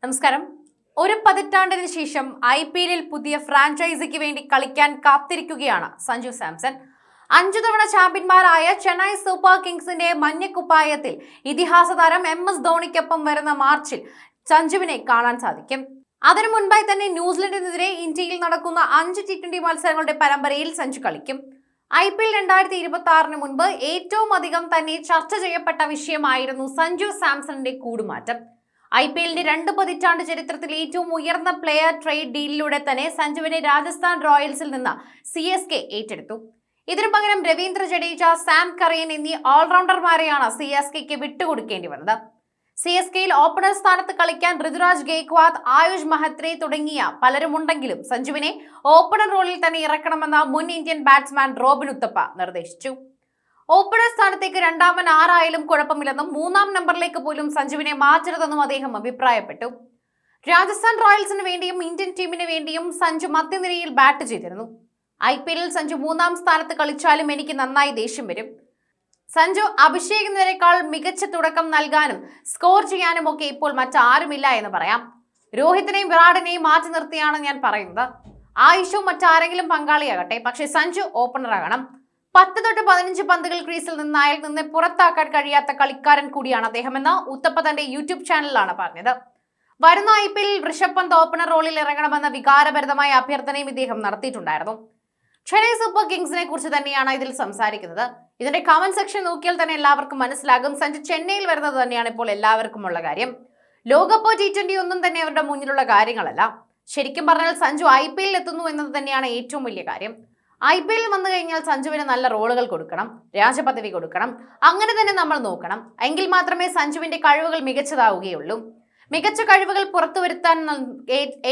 നമസ്കാരം. ഒരു പതിറ്റാണ്ടിന് ശേഷം IPL പുതിയ ഫ്രാഞ്ചൈസിക്ക് വേണ്ടി കളിക്കാൻ കാത്തിരിക്കുകയാണ് സഞ്ജു സാംസൺ. 5 തവണ ചാമ്പ്യന്മാരായ ചെന്നൈ സൂപ്പർ കിങ്സിന്റെ മഞ്ഞക്കുപ്പായത്തിൽ ഇതിഹാസ താരം MS ധോണിക്കൊപ്പം വരുന്ന മാർച്ചിൽ സഞ്ജുവിനെ കാണാൻ സാധിക്കും. അതിനു മുൻപായി തന്നെ ന്യൂസിലൻഡിനെതിരെ ഇന്ത്യയിൽ നടക്കുന്ന 5 T20 മത്സരങ്ങളുടെ പരമ്പരയിൽ സഞ്ജു കളിക്കും. IPL 2026 മുൻപ് ഏറ്റവും അധികം തന്നെ ചർച്ച ചെയ്യപ്പെട്ട വിഷയമായിരുന്നു സഞ്ജു സാംസണിന്റെ കൂടുമാറ്റം. IPL 2 പതിറ്റാണ്ട് ചരിത്രത്തിൽ ഏറ്റവും ഉയർന്ന പ്ലെയർ ട്രേഡ് ഡീലിലൂടെ തന്നെ സഞ്ജുവിനെ രാജസ്ഥാൻ റോയൽസിൽ നിന്ന് CSK ഏറ്റെടുത്തു. ഇതിനു പകരം രവീന്ദ്ര ജഡേജ, സാം കറേൻ എന്നീ ഓൾറൗണ്ടർമാരെയാണ് CSKക്ക് വിട്ടുകൊടുക്കേണ്ടി വന്നത്. CSKയിൽ ഓപ്പണർ സ്ഥാനത്ത് കളിക്കാൻ ഋതുരാജ് ഗെയ്ക്വാദ്, ആയുഷ് മഹത്രേ തുടങ്ങിയ പലരുമുണ്ടെങ്കിലും സഞ്ജുവിനെ ഓപ്പണർ റോളിൽ തന്നെ ഇറക്കണമെന്ന് മുൻ ഇന്ത്യൻ ബാറ്റ്സ്മാൻ റോബിൻ ഉത്തപ്പ നിർദ്ദേശിച്ചു. ഓപ്പണർ സ്ഥാനത്തേക്ക് രണ്ടാമൻ ആരായാലും കുഴപ്പമില്ലെന്നും 3-ാം നമ്പറിലേക്ക് പോലും സഞ്ജുവിനെ മാറ്റരുതെന്നും അദ്ദേഹം അഭിപ്രായപ്പെട്ടു. രാജസ്ഥാൻ റോയൽസിന് വേണ്ടിയും ഇന്ത്യൻ ടീമിന് വേണ്ടിയും സഞ്ജു മധ്യനിരയിൽ ബാറ്റ് ചെയ്തിരുന്നു. IPLൽ സഞ്ജു 3-ാം സ്ഥാനത്ത് കളിച്ചാലും എനിക്ക് നന്നായി ദേഷ്യം വരും. സഞ്ജു അഭിഷേകിനേക്കാൾ മികച്ച തുടക്കം നൽകാനും സ്കോർ ചെയ്യാനും ഒക്കെ ഇപ്പോൾ മറ്റാരുമില്ല എന്ന് പറയാം. രോഹിത്തിനെയും വിരാടിനെയും മാറ്റി നിർത്തിയാണ് ഞാൻ പറയുന്നത്. ആയുഷും മറ്റാരെങ്കിലും പങ്കാളിയാകട്ടെ, പക്ഷേ സഞ്ജു ഓപ്പണറാകണം. 10 തൊട്ട് 15 പന്തുകൾ ക്രീസിൽ നിന്ന് അയാൾ നിന്ന് പുറത്താക്കാൻ കഴിയാത്ത കളിക്കാരൻ കൂടിയാണ് അദ്ദേഹമെന്ന് ഉത്തപ്പ തന്റെ യൂട്യൂബ് ചാനലിലാണ് പറഞ്ഞത്. വരുന്ന IPLൽ ഋഷഭ് പന്ത് ഓപ്പണർ റോളിൽ ഇറങ്ങണമെന്ന വികാരഭരിതമായ അഭ്യർത്ഥനയും ഇദ്ദേഹം നടത്തിയിട്ടുണ്ടായിരുന്നു. ചെന്നൈ സൂപ്പർ കിങ്സിനെ കുറിച്ച് തന്നെയാണ് ഇതിൽ സംസാരിക്കുന്നത്. ഇതിന്റെ കമന്റ് സെക്ഷൻ നോക്കിയാൽ തന്നെ എല്ലാവർക്കും മനസ്സിലാകും സഞ്ജു ചെന്നൈയിൽ വരുന്നത് തന്നെയാണ് ഇപ്പോൾ എല്ലാവർക്കും ഉള്ള കാര്യം. ലോകകപ്പ് T20 ഒന്നും തന്നെ അവരുടെ മുന്നിലുള്ള കാര്യങ്ങളല്ല. ശരിക്കും പറഞ്ഞാൽ സഞ്ജു IPLൽ എത്തുന്നു എന്നത് തന്നെയാണ് ഏറ്റവും വലിയ കാര്യം. IPL വന്നു കഴിഞ്ഞാൽ സഞ്ജുവിന് നല്ല റോളുകൾ കൊടുക്കണം, രാജപദവി കൊടുക്കണം. അങ്ങനെ തന്നെ നമ്മൾ നോക്കണം. എങ്കിൽ മാത്രമേ സഞ്ജുവിന്റെ കഴിവുകൾ മികച്ചതാവുകയുള്ളൂ. മികച്ച കഴിവുകൾ പുറത്തു വരുത്താൻ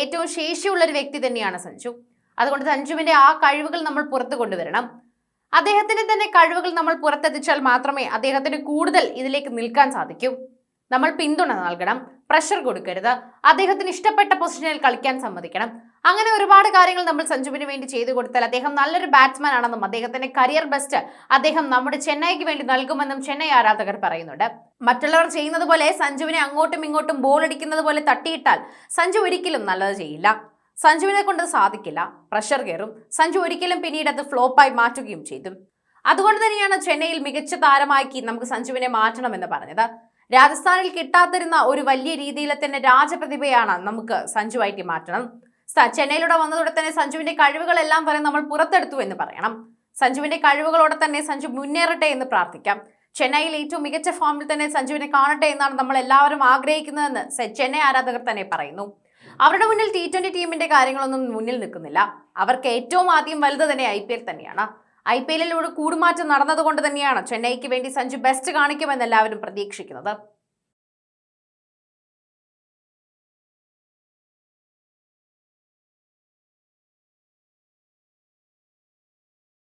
ഏറ്റവും ശേഷിയുള്ള ഒരു വ്യക്തി തന്നെയാണ് സഞ്ജു. അതുകൊണ്ട് സഞ്ജുവിന്റെ ആ കഴിവുകൾ നമ്മൾ പുറത്തു കൊണ്ടുവരണം. അദ്ദേഹത്തിന്റെ തന്നെ കഴിവുകൾ നമ്മൾ പുറത്തെത്തിച്ചാൽ മാത്രമേ അദ്ദേഹത്തിന് കൂടുതൽ ഇതിലേക്ക് നിൽക്കാൻ സാധിക്കൂ. നമ്മൾ പിന്തുണ നൽകണം, പ്രഷർ കൊടുക്കരുത്, അദ്ദേഹത്തിന് ഇഷ്ടപ്പെട്ട പൊസിഷനിൽ കളിക്കാൻ സമ്മതിക്കണം. അങ്ങനെ ഒരുപാട് കാര്യങ്ങൾ നമ്മൾ സഞ്ജുവിന് വേണ്ടി ചെയ്തു കൊടുത്താൽ അദ്ദേഹം നല്ലൊരു ബാറ്റ്സ്മാൻ ആണെന്നും അദ്ദേഹത്തിന്റെ കരിയർ ബെസ്റ്റ് അദ്ദേഹം നമ്മുടെ ചെന്നൈക്ക് വേണ്ടി നൽകുമെന്നും ചെന്നൈ ആരാധകർ പറയുന്നുണ്ട്. മറ്റുള്ളവർ ചെയ്യുന്നത് പോലെ സഞ്ജുവിനെ അങ്ങോട്ടും ഇങ്ങോട്ടും ബോൾ അടിക്കുന്നത് പോലെ തട്ടിയിട്ടാൽ സഞ്ജു ഒരിക്കലും നല്ലത് ചെയ്യില്ല. സഞ്ജുവിനെ കൊണ്ട് സാധിക്കില്ല, പ്രഷർ കയറും. സഞ്ജു ഒരിക്കലും പിന്നീട് അത് ഫ്ലോപ്പായി മാറ്റുകയും ചെയ്തു. അതുകൊണ്ട് തന്നെയാണ് ചെന്നൈയിൽ മികച്ച താരമാക്കി നമുക്ക് സഞ്ജുവിനെ മാറ്റണമെന്ന് പറഞ്ഞത്. രാജസ്ഥാനിൽ കിട്ടാതിരുന്ന ഒരു വലിയ രീതിയിൽ തന്നെ രാജപ്രതിഭയാണ് നമുക്ക് സഞ്ജുവായിട്ട് മാറ്റണം. ചെന്നൈയിലൂടെ വന്നതോടെ തന്നെ സഞ്ജുവിന്റെ കഴിവുകളെല്ലാം തന്നെ നമ്മൾ പുറത്തെടുത്തു എന്ന് പറയണം. സഞ്ജുവിന്റെ കഴിവുകളോടെ തന്നെ സഞ്ജു മുന്നേറട്ടെ എന്ന് പ്രാർത്ഥിക്കാം. ചെന്നൈയിൽ ഏറ്റവും മികച്ച ഫോമിൽ തന്നെ സഞ്ജുവിനെ കാണട്ടെ എന്നാണ് നമ്മൾ എല്ലാവരും ആഗ്രഹിക്കുന്നതെന്ന് ചെന്നൈ ആരാധകർ തന്നെ പറയുന്നു. അവരുടെ മുന്നിൽ T20 ടീമിന്റെ കാര്യങ്ങളൊന്നും മുന്നിൽ നിൽക്കുന്നില്ല. അവർക്ക് ഏറ്റവും ആദ്യം വലുത് തന്നെ IPL തന്നെയാണ്. IPLലൂടെ കൂടുമാറ്റം നടന്നതുകൊണ്ട് തന്നെയാണ് ചെന്നൈക്ക് വേണ്ടി സഞ്ജു ബെസ്റ്റ് കാണിക്കുമെന്ന് എല്ലാവരും പ്രതീക്ഷിക്കുന്നത്.